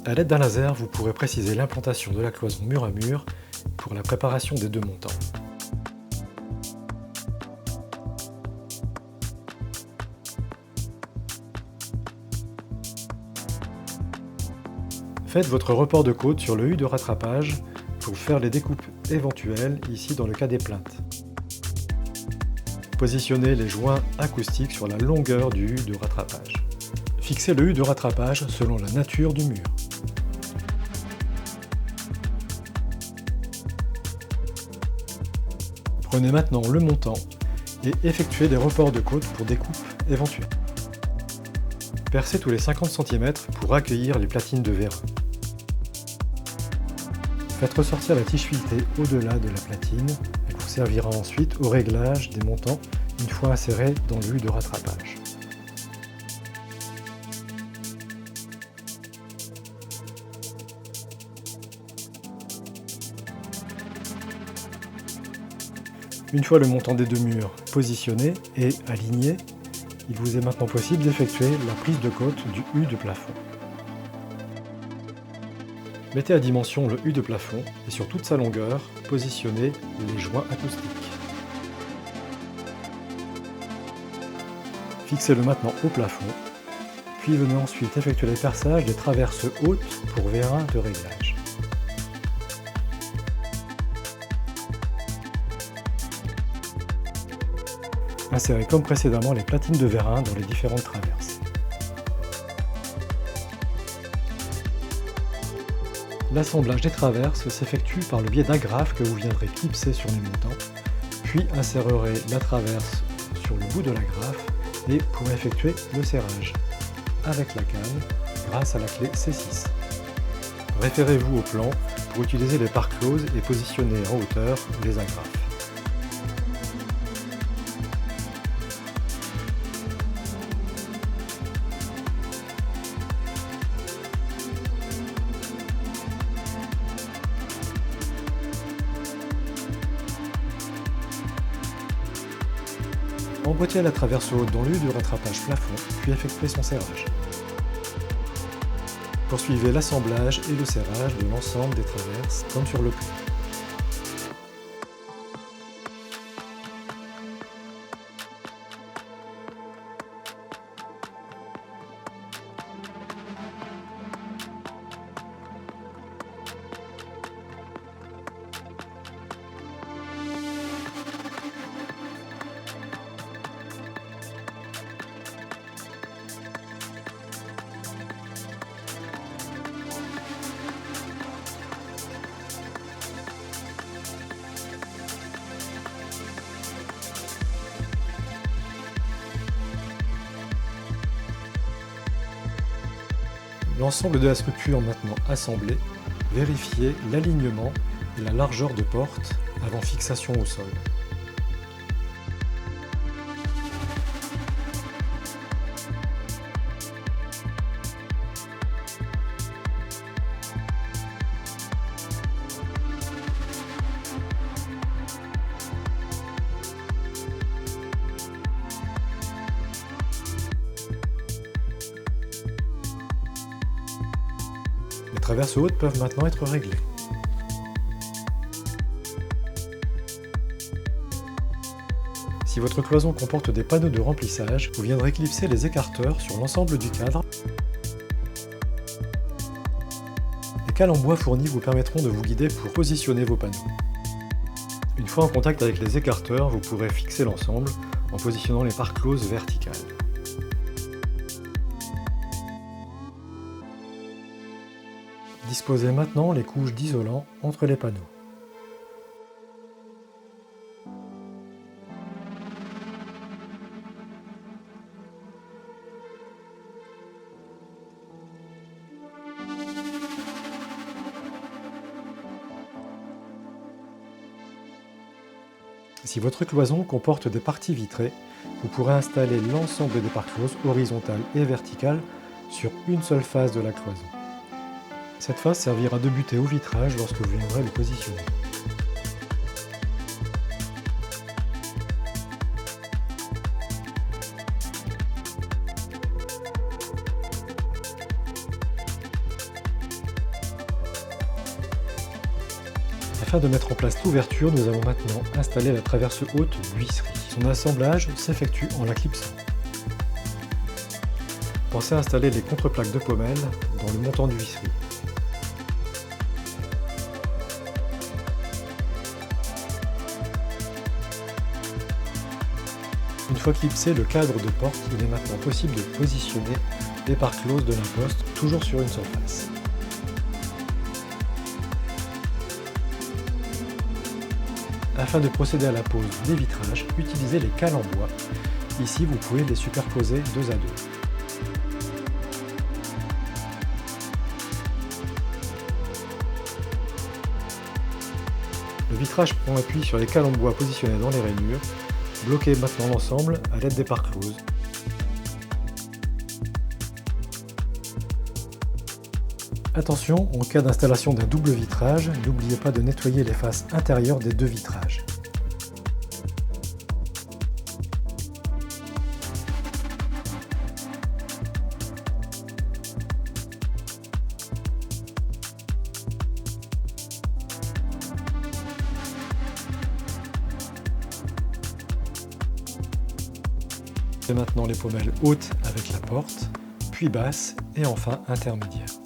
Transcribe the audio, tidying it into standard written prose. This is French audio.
A l'aide d'un laser, vous pourrez préciser l'implantation de la cloison mur à mur pour la préparation des deux montants. Faites votre report de côte sur le U de rattrapage pour faire les découpes éventuelles ici dans le cas des plaintes. Positionnez les joints acoustiques sur la longueur du U de rattrapage. Fixez le U de rattrapage selon la nature du mur. Prenez maintenant le montant et effectuez des reports de côte pour découpes éventuelles. Percez tous les 50 cm pour accueillir les platines de vérin. Faites ressortir la tige filetée au-delà de la platine. Elle vous servira ensuite au réglage des montants une fois insérés dans le U de rattrapage. Une fois le montant des deux murs positionné et aligné, il vous est maintenant possible d'effectuer la prise de côte du U de plafond. Mettez à dimension le U de plafond et sur toute sa longueur, positionnez les joints acoustiques. Fixez-le maintenant au plafond, puis venez ensuite effectuer les perçages des traverses hautes pour vérin de réglage. Insérez comme précédemment les platines de vérin dans les différentes traverses. L'assemblage des traverses s'effectue par le biais d'agrafes que vous viendrez clipser sur les montants, puis insérerez la traverse sur le bout de l'agrafe et pour effectuer le serrage avec la canne grâce à la clé C6. Référez-vous au plan pour utiliser les parts closes et positionner en hauteur les agrafes. Emboîtez la traverse haute dans le U de rattrapage plafond, puis effectuez son serrage. Poursuivez l'assemblage et le serrage de l'ensemble des traverses, comme sur le plan. L'ensemble de la structure maintenant assemblée, vérifiez l'alignement et la largeur de porte avant fixation au sol. Les traverses hautes peuvent maintenant être réglées. Si votre cloison comporte des panneaux de remplissage, vous viendrez clipser les écarteurs sur l'ensemble du cadre. Les cales en bois fournis vous permettront de vous guider pour positionner vos panneaux. Une fois en contact avec les écarteurs, vous pourrez fixer l'ensemble en positionnant les parts closes verticales. Disposez maintenant les couches d'isolant entre les panneaux. Si votre cloison comporte des parties vitrées, vous pourrez installer l'ensemble des parts closes horizontales et verticales sur une seule face de la cloison. Cette face servira de butée au vitrage lorsque vous viendrez le positionner. Afin de mettre en place l'ouverture, nous allons maintenant installer la traverse haute d'huisserie. Son assemblage s'effectue en la clipsant. Pensez à installer les contreplaques de pommelle dans le montant d'huisserie. Une fois clipsé le cadre de porte, il est maintenant possible de positionner les parts closes de l'imposte toujours sur une surface. Afin de procéder à la pose des vitrages, utilisez les cales en bois. Ici, vous pouvez les superposer deux à deux. Le vitrage prend appui sur les cales en bois positionnées dans les rainures. Bloquez maintenant l'ensemble à l'aide des parts closes. Attention, en cas d'installation d'un double vitrage, n'oubliez pas de nettoyer les faces intérieures des deux vitrages. Et maintenant les pommelles hautes avec la porte, puis basse et enfin intermédiaire.